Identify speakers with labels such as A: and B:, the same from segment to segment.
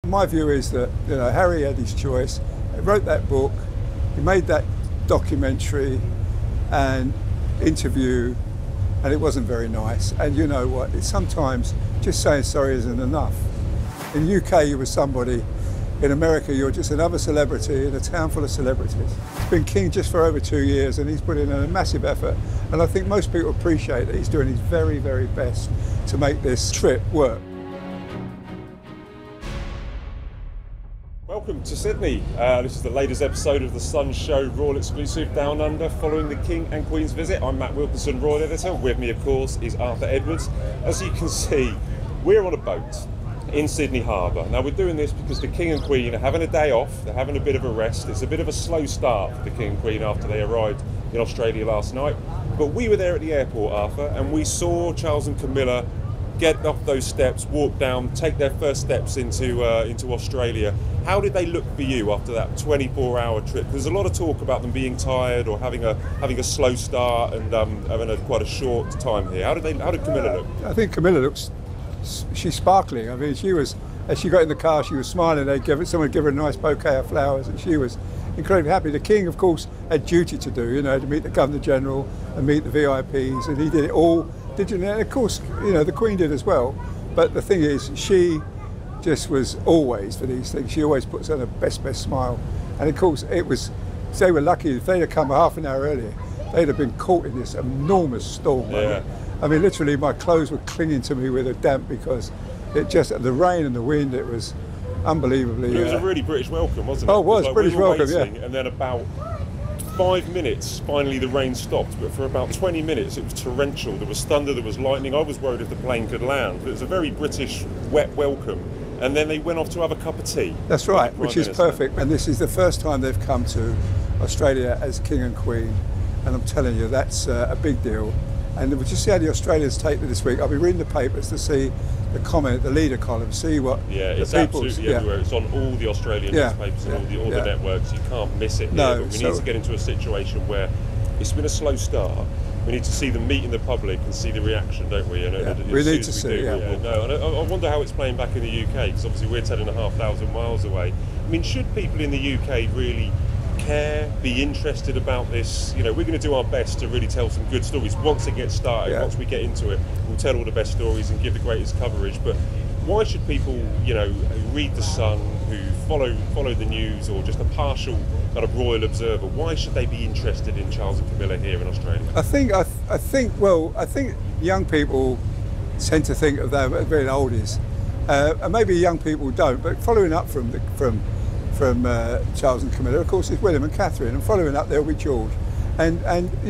A: My view is that Harry had his choice. He wrote that book, he made that documentary and interview, and it wasn't very nice. And you know what? It's sometimes just saying sorry isn't enough. In the UK, you were somebody. In America, you're just another celebrity in a town full of celebrities. He's been king just for over 2 years, and he's put in a massive effort. And I think most people appreciate that he's doing his very, very best to make this trip work.
B: Welcome to Sydney. This is the latest episode of The Sun Show Royal Exclusive Down Under following the King and Queen's visit. I'm Matt Wilkinson, Royal Editor. With me, of course, is Arthur Edwards. As you can see, we're on a boat in Sydney Harbour. Now, we're doing this because the King and Queen are having a day off. They're having a bit of a rest. It's a bit of a slow start for the King and Queen after they arrived in Australia last night. But we were there at the airport, Arthur, and we saw Charles and Camilla get off those steps, walk down, take their first steps into Australia. How did they look for you after that 24-hour trip? There's a lot of talk about them being tired or having a slow start and having quite a short time here. How did Camilla look?
A: I think Camilla looks, she's sparkling. I mean, she was, as she got in the car, she was smiling. Someone gave her a nice bouquet of flowers, and she was incredibly happy. The King, of course, had duty to do, to meet the Governor General and meet the VIPs, and he did it all. And of course, the Queen did as well. But the thing is, she just was always for these things. She always puts on her best smile. And of course, they were lucky. If they'd have come half an hour earlier, they'd have been caught in this enormous storm.
B: Yeah.
A: I mean, literally, my clothes were clinging to me with a damp because the rain and the wind. It was unbelievably.
B: But it was a really British welcome, wasn't it?
A: Oh, it was British welcome, yeah.
B: And then about 5 minutes, finally the rain stopped, but for about 20 minutes it was torrential. There was thunder, there was lightning. I was worried if the plane could land. But it was a very British wet welcome. And then they went off to have a cup of tea.
A: That's right, which is perfect. And this is the first time they've come to Australia as King and Queen. And I'm telling you, that's a big deal. And we'll just see how the Australians take it this week. I'll be reading the papers to see the leader column, see what
B: it's
A: the people's...
B: absolutely everywhere. It's on all the Australian newspapers and all the networks. You can't miss it.
A: No,
B: but we need to get into a situation where it's been a slow start. We need to see them meet in the public and see the reaction, don't we?
A: We need to see.
B: And I wonder how it's playing back in the UK, because obviously we're 10,500 miles away. I mean, should people in the UK really care, be interested about this? We're going to do our best to really tell some good stories once it gets started. Once we get into it, we'll tell all the best stories and give the greatest coverage. But why should people who read The Sun, who follow the news, or just a partial kind of royal observer, why should they be interested in Charles and Camilla here in Australia?
A: I think young people tend to think of them as being oldies, and maybe young people don't. But following up from Charles and Camilla, of course, is William and Catherine, and following up there will be George, and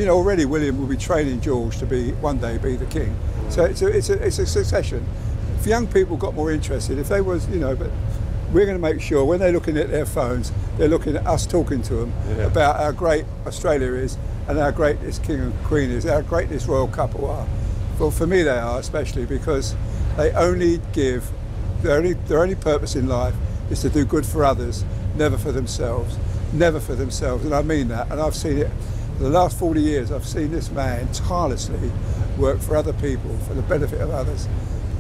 A: already William will be training George to one day be the king. So it's a succession. If young people got more interested, if they was, but we're going to make sure when they're looking at their phones, they're looking at us talking to them about how great Australia is and how great this King and Queen is, how great this royal couple are. Well, for me they are, especially because they only give, their only purpose in life is to do good for others, never for themselves. Never for themselves, and I mean that. And I've seen it for the last 40 years. I've seen this man tirelessly work for other people, for the benefit of others.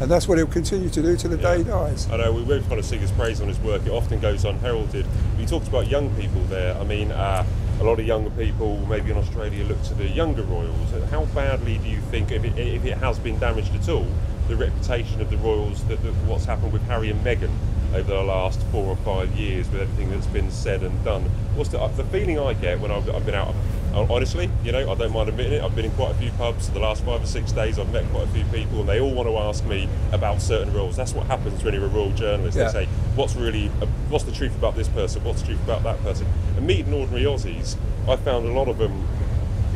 A: And that's what he'll continue to do till the day he dies.
B: I know, we really kind of sing his praise on his work. It often goes unheralded. You talked about young people there. I mean, a lot of younger people, maybe in Australia, look to the younger royals. How badly do you think, if it has been damaged at all, the reputation of the royals, what's happened with Harry and Meghan over the last 4 or 5 years, with everything that's been said and done? What's the feeling I get when I've been out? Honestly, I don't mind admitting it. I've been in quite a few pubs for the last 5 or 6 days. I've met quite a few people, and they all want to ask me about certain royals. That's what happens when you're a royal journalist. They say, what's the truth about this person? What's the truth about that person? And meeting ordinary Aussies, I found a lot of them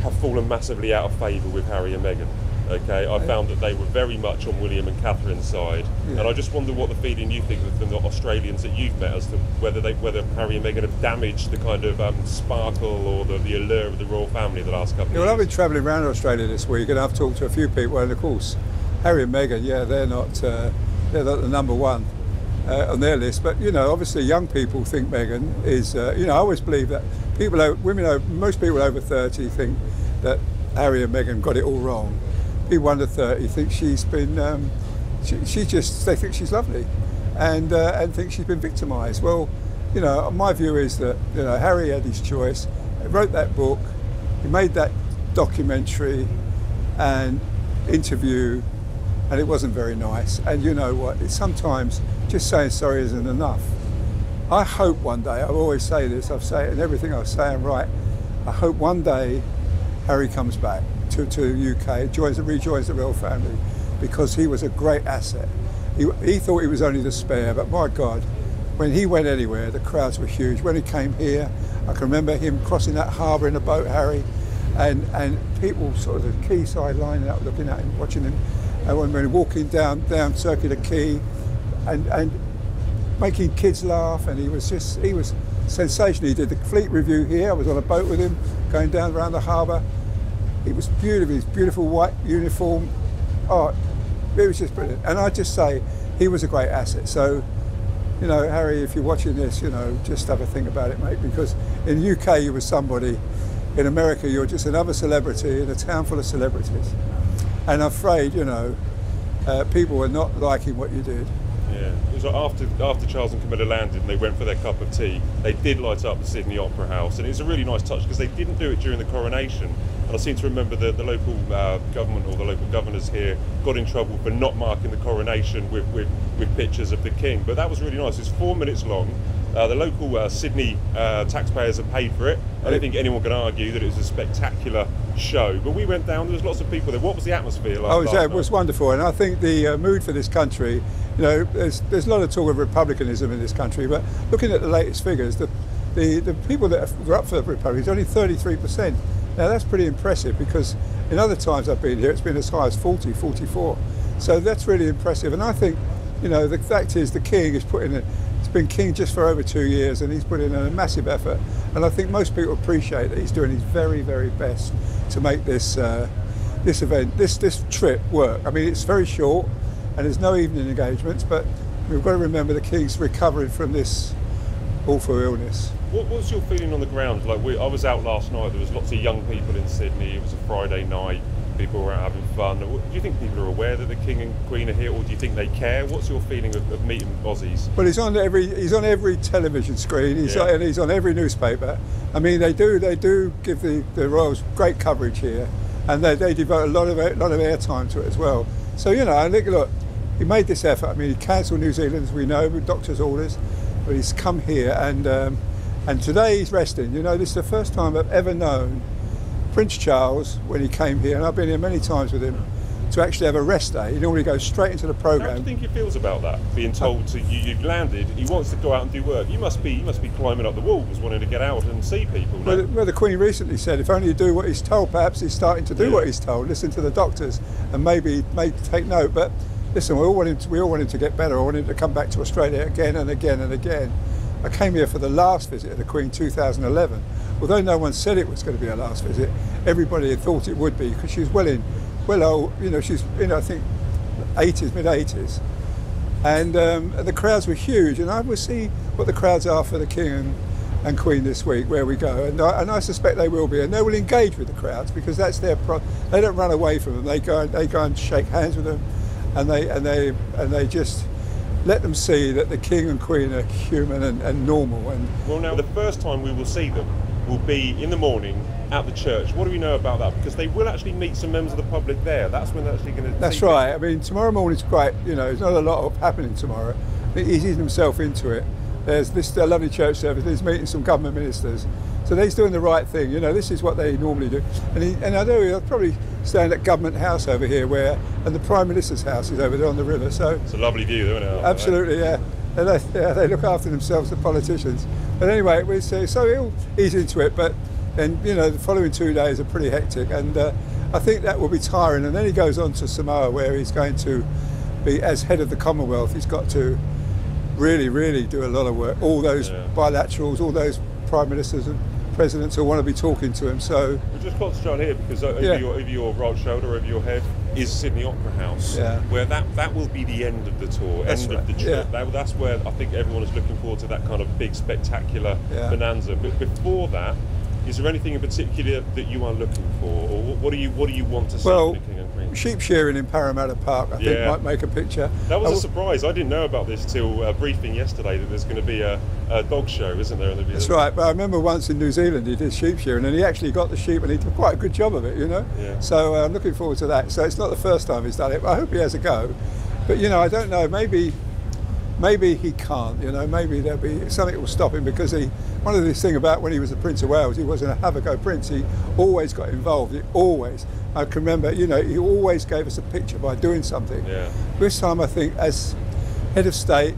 B: have fallen massively out of favour with Harry and Meghan. Okay, I found that they were very much on William and Catherine's side, and I just wonder what the feeling you think from the Australians that you've met as to whether Harry and Meghan have damaged the kind of sparkle or the allure of the royal family the last couple of years.
A: Well, I've been travelling around Australia this week, and I've talked to a few people, and of course, Harry and Meghan, they're not the number one on their list. But obviously, young people think Meghan is. I always believe that most people over 30 think that Harry and Meghan got it all wrong. People under 30 think she's been, they think she's lovely. and thinks she's been victimised. Well, you know, my view is that, you know, Harry had his choice. He wrote that book, he made that documentary and interview, and it wasn't very nice. And you know what? It's sometimes just saying sorry isn't enough. I hope one day, I always say this, I say it in everything I say, I'm right. I hope one day Harry comes back to UK, rejoins the royal family, because he was a great asset. He thought he was only the spare, but my God, when he went anywhere, the crowds were huge. When he came here, I can remember him crossing that harbour in a boat, Harry, and people sort of the quayside lining up, looking at him, watching him, and when we were walking down Circular Quay, and making kids laugh, and he was sensational. He did the fleet review here. I was on a boat with him, going down around the harbour. It was beautiful, his beautiful white uniform. Oh, it was just brilliant. And I just say, he was a great asset. So, you know, Harry, if you're watching this, you know, just have a think about it, mate, because in the UK you were somebody, in America you're just another celebrity in a town full of celebrities. And I'm afraid, you know, people were not liking what you did.
B: Yeah, it was like after Charles and Camilla landed and they went for their cup of tea, they did light up the Sydney Opera House, and it was a really nice touch because they didn't do it during the coronation. And I seem to remember the local government or the local governors here got in trouble for not marking the coronation with pictures of the King. But that was really nice. It's 4 minutes long. The local Sydney taxpayers have paid for it. I don't think anyone can argue that it was a spectacular show. But we went down, there was lots of people there. What was the atmosphere like?
A: Oh, yeah, it was wonderful. And I think the mood for this country, you know, there's a lot of talk of republicanism in this country, but looking at the latest figures, the people that are up for the Republic is only 33%. Now that's pretty impressive, because in other times I've been here, it's been as high as 40, 44. So that's really impressive. And I think, you know, the fact is the King is he's been King just for over 2 years, and he's put in a massive effort. And I think most people appreciate that he's doing his very, very best to make this this trip work. I mean, it's very short, and there's no evening engagements, but we've got to remember the King's recovering from this awful illness.
B: What was your feeling on the ground? Like, I was out last night, there was lots of young people in Sydney, it was a Friday night, people were out having fun. Do you think people are aware that the King and Queen are here, or do you think they care? What's your feeling of meeting Aussies? Well, he's on
A: every television screen, he's on every newspaper. I mean, they do give the royals great coverage here, and they devote a lot of airtime to it as well. So, you know, I think, look, he made this effort. I mean, he cancelled New Zealand, as we know, with doctor's orders, but he's come here, and today he's resting. You know, this is the first time I've ever known Prince Charles, when he came here, and I've been here many times with him, to actually have a rest day. He normally goes straight into the programme.
B: How do you think he feels about that? Being told you've landed, he wants to go out and do work. You must be climbing up the walls, wanting to get out and see people. No?
A: Well, the Queen recently said, if only you do what he's told, perhaps he's starting to do what he's told. Listen to the doctors, and maybe take note. But listen, we all want him to get better. I want him to come back to Australia again and again and again. I came here for the last visit of the Queen, 2011. Although no one said it was going to be her last visit, everybody had thought it would be, because she's well old, you know, she's in, I think, mid-80s. And the crowds were huge, and I will see what the crowds are for the King and Queen this week, where we go. And I suspect they will be, and they will engage with the crowds, because that's their they don't run away from them. They go and shake hands with them, and they just let them see that the King and Queen are human and normal. And
B: well, now the first time we will see them will be in the morning at the church. What do we know about that? Because they will actually meet some members of the public there. That's when they're actually going to.
A: That's right. I mean, tomorrow morning's quite. You know, there's not a lot of happening tomorrow. He's easing himself into it. There's this lovely church service. He's meeting some government ministers. So he's doing the right thing. You know, this is what they normally do. And I know he'll probably stand at Government House over here, and the Prime Minister's house is over there on the river. So
B: it's a lovely view, isn't it?
A: Absolutely, yeah. They look after themselves, the politicians. But anyway, so he'll ease into it. But then, you know, the following 2 days are pretty hectic, and I think that will be tiring. And then he goes on to Samoa, where he's going to be, as head of the Commonwealth, he's got to really, really do a lot of work. All those bilaterals, all those prime ministers and presidents who want to be talking to him. So
B: we'll just concentrate on here, because over your right shoulder, over your head, is Sydney Opera House, where that will be the end of the tour, of the trip. That's where I think everyone is looking forward to, that kind of big, spectacular bonanza. But before that, is there anything in particular that you are looking for, or what do you want to see from the King and Queen?
A: sheep shearing in Parramatta Park, I think, might make a picture.
B: That was a surprise. I didn't know about this till briefing yesterday, that there's going to be a dog show, isn't there?
A: That's right. But I remember once in New Zealand he did sheep shearing, and he actually got the sheep, and he did quite a good job of it, you know.
B: Yeah.
A: So I'm looking forward to that. So it's not the first time he's done it, but I hope he has a go. But you know, I don't know. Maybe he can't. You know, maybe there'll be something that will stop him, because one of the things about when he was the Prince of Wales, he wasn't a have-a-go prince. He always got involved. I can remember, you know, he always gave us a picture by doing something.
B: Yeah.
A: This time, I think, as head of state,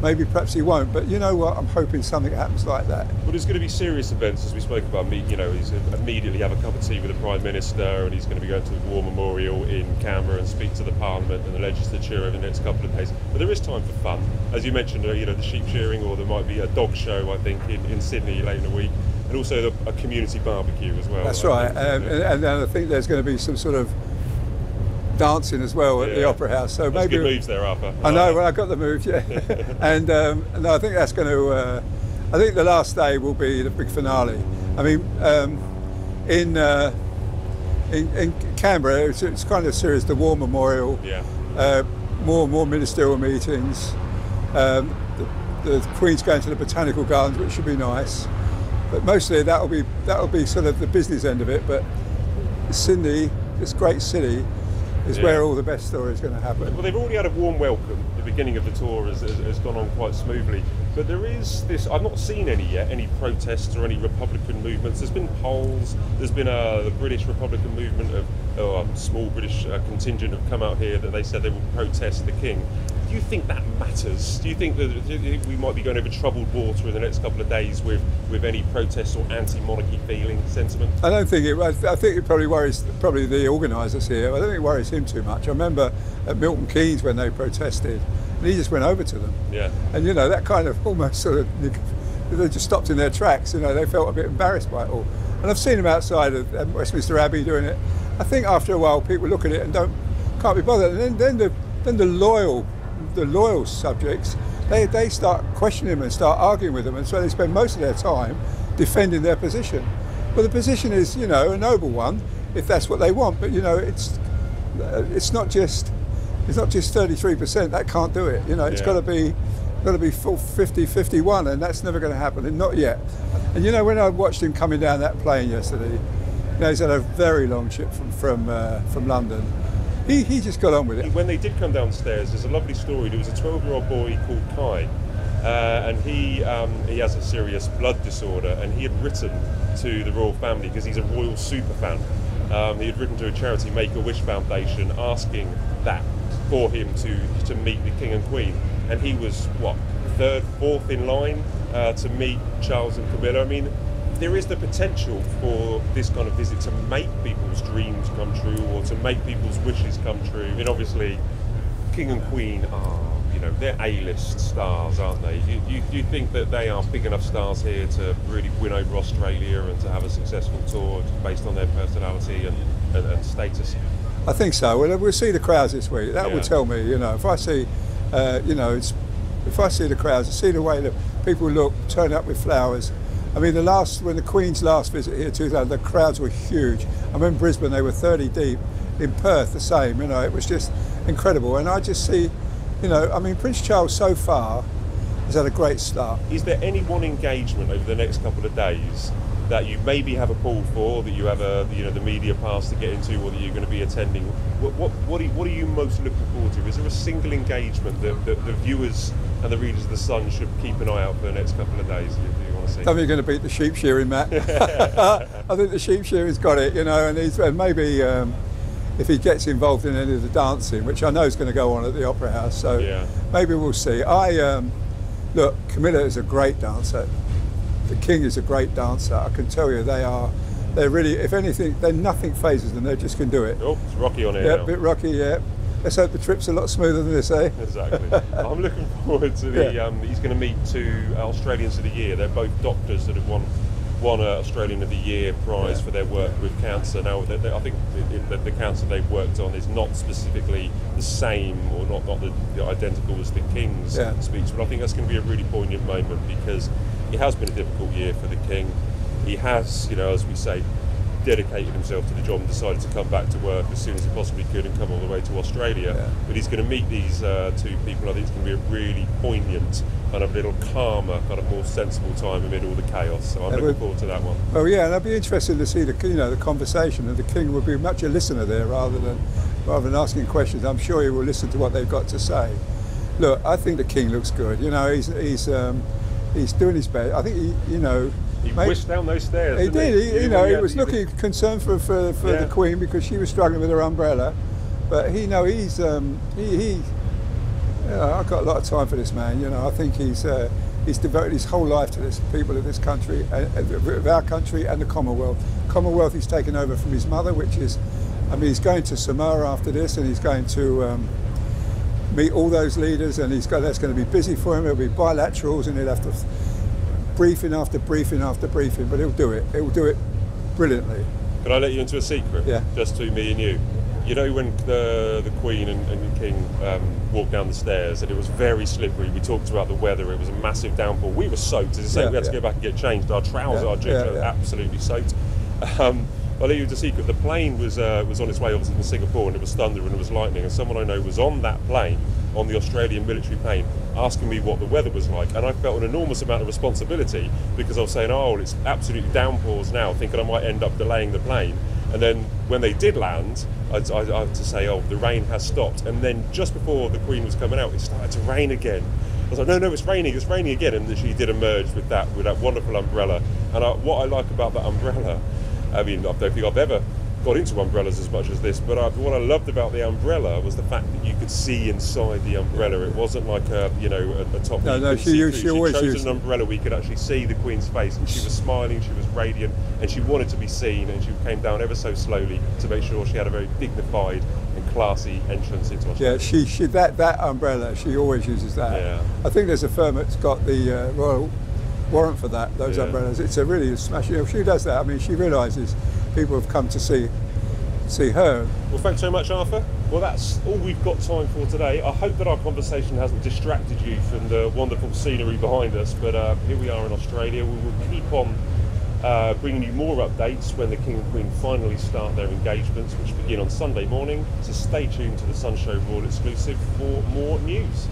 A: maybe perhaps he won't. But you know what? I'm hoping something happens like that.
B: Well, there's going to be serious events, as we spoke about. You know, he's immediately have a cup of tea with the Prime Minister, and he's going to be going to the War Memorial in Canberra and speak to the Parliament and the Legislature over the next couple of days. But there is time for fun, as you mentioned. You know, the sheep shearing, or there might be a dog show, I think, in Sydney later in the week, and also a community barbecue as well.
A: That's right, and I think there's going to be some sort of dancing as well at the Opera House. So
B: that's
A: maybe
B: good moves there, Arthur.
A: I know. Well, I got the move, yeah. And no, I think that's going to. I think the last day will be the big finale. I mean, in Canberra, it's kind of serious. The War Memorial.
B: Yeah.
A: More ministerial meetings. The Queen's going to the Botanical Gardens, which should be nice. But mostly that'll be sort of the business end of it. But Sydney, this great city, is where all the best stories are going to happen.
B: Well, they've already had a warm welcome. The beginning of the tour has gone on quite smoothly. But there is this, I've not seen any yet, any protests or any Republican movements. There's been polls, there's been the British Republican movement of a small British contingent have come out here that they said they will protest the King. Do you think that matters? Do you think that we might be going over troubled water in the next couple of days with any protests or anti-monarchy feeling, sentiment?
A: I don't think it. I think it probably worries the organisers here. I don't think it worries him too much. I remember at Milton Keynes when they protested, and he just went over to them.
B: Yeah.
A: And you know, that kind of almost sort of, they just stopped in their tracks. You know, they felt a bit embarrassed by it all. And I've seen them outside of Westminster Abbey doing it. I think after a while people look at it and can't be bothered. And then the loyal subjects, they start questioning them and start arguing with them, and so they spend most of their time defending their position. Well, the position is, you know, a noble one if that's what they want, but you know, it's not just 33%. That can't do it. You know, it's got to be full 50-51, and that's never going to happen, and not yet. And you know, when I watched him coming down that plane yesterday, you know, he's had a very long trip from London. He just got on with it.
B: When they did come downstairs, there's a lovely story. There was a 12-year-old boy called Kai, and he has a serious blood disorder, and he had written to the royal family because he's a royal super fan. He had written to a charity, Make-A-Wish Foundation, asking that for him to meet the King and Queen, and he was third, fourth in line to meet Charles and Camilla. I mean, there is the potential for this kind of visit to make people's dreams come true, or to make people's wishes come true. I mean, obviously, King and Queen are, you know, they're A-list stars, aren't they? Do you think that they are big enough stars here to really win over Australia and to have a successful tour based on their personality and status?
A: I think so. Well, we'll see the crowds this week. That would tell me, you know, if I see, if I see the crowds, I see the way that people look, turn up with flowers. I mean, when the Queen's last visit here, 2000, the crowds were huge. I remember Brisbane, they were 30 deep. In Perth, the same. You know, it was just incredible. And I just see, you know, I mean, Prince Charles so far has had a great start. Is
B: there any one engagement over the next couple of days that you maybe have a pool for, that you have the media pass to get into, or that you're going to be attending? What are you most looking forward to? Is there a single engagement that the viewers and the readers of The Sun should keep an eye out for the next couple of days? You want to see? I think you're going to beat the sheep shearing, Matt. I think the sheep shearing's got it, you know, and maybe if he gets involved in any of the dancing, which I know is going to go on at the Opera House, so maybe we'll see. Look, Camilla is a great dancer. The King is a great dancer. I can tell you, they're really, if anything, nothing phases them. They just can do it. Oh, it's rocky on here.
A: Yeah,
B: now.
A: A bit rocky. Yeah. Let's hope the trip's a lot smoother than this, eh?
B: Exactly. I'm looking forward to the. He's going to meet two Australians of the Year. They're both doctors that have won Australian of the Year prize for their work with cancer. Now, I think the cancer they've worked on is not specifically the same, or not the identical as the King's speech, but I think that's going to be a really poignant moment, because it has been a difficult year for the King. He has, you know, as we say, dedicated himself to the job and decided to come back to work as soon as he possibly could and come all the way to Australia.
A: Yeah.
B: But he's going to meet these two people. I think it's going to be a really poignant, kind of little calmer, kind of more sensible time amid all the chaos. So I'm looking forward to that one.
A: Oh yeah, and I'd be interested to see the conversation, and the King would be much a listener there rather than asking questions. I'm sure he will listen to what they've got to say. Look, I think the King looks good. He's doing his best. I think
B: he whisked down those stairs.
A: He did. He was
B: looking
A: looking concerned for the Queen because she was struggling with her umbrella. But I've got a lot of time for this man. I think he's devoted his whole life to this people of this country, of our country and the Commonwealth. Commonwealth he's taken over from his mother, which is, he's going to Samoa after this, and he's going to meet all those leaders, and that's going to be busy for him. It'll be bilaterals, and he'll have to briefing after briefing after briefing, but he'll do it. He'll do it brilliantly.
B: Can I let you into a secret?
A: Yeah.
B: Just to me and you. When the Queen and the King walked down the stairs, and it was very slippery. We talked about the weather. It was a massive downpour. We were soaked. As I say, we had to go back and get changed. Our trousers, our jeans were absolutely soaked. I'll let you into a secret. The plane was on its way, obviously, from Singapore, and it was thunder and it was lightning. And someone I know was on that plane, on the Australian military plane, asking me what the weather was like. And I felt an enormous amount of responsibility because I was saying, oh, it's absolutely downpours now, thinking I might end up delaying the plane. And then when they did land, I had to say, oh, the rain has stopped. And then just before the Queen was coming out, it started to rain again. I was like, no, it's raining again. And then she did emerge with that wonderful umbrella. And what I like about that umbrella, I don't think I've ever got into umbrellas as much as this, but what I loved about the umbrella was the fact that you could see inside the umbrella. It wasn't like a top.
A: No, she always
B: chose an umbrella where you could actually see the Queen's face, and she was smiling, she was radiant, and she wanted to be seen, and she came down ever so slowly to make sure she had a very dignified and classy entrance into Australia.
A: Yeah, she that umbrella, she always uses that.
B: Yeah.
A: I think there's a firm that's got the royal warrant for those umbrellas. It's a really smashing. If she does that, she realises people have come to see her.
B: Well, thanks so much, Arthur. Well, that's all we've got time for today. I hope that our conversation hasn't distracted you from the wonderful scenery behind us, but here we are in Australia. We will keep on bringing you more updates when the King and Queen finally start their engagements, which begin on Sunday morning. So stay tuned to the Sun Show Royal exclusive for more news.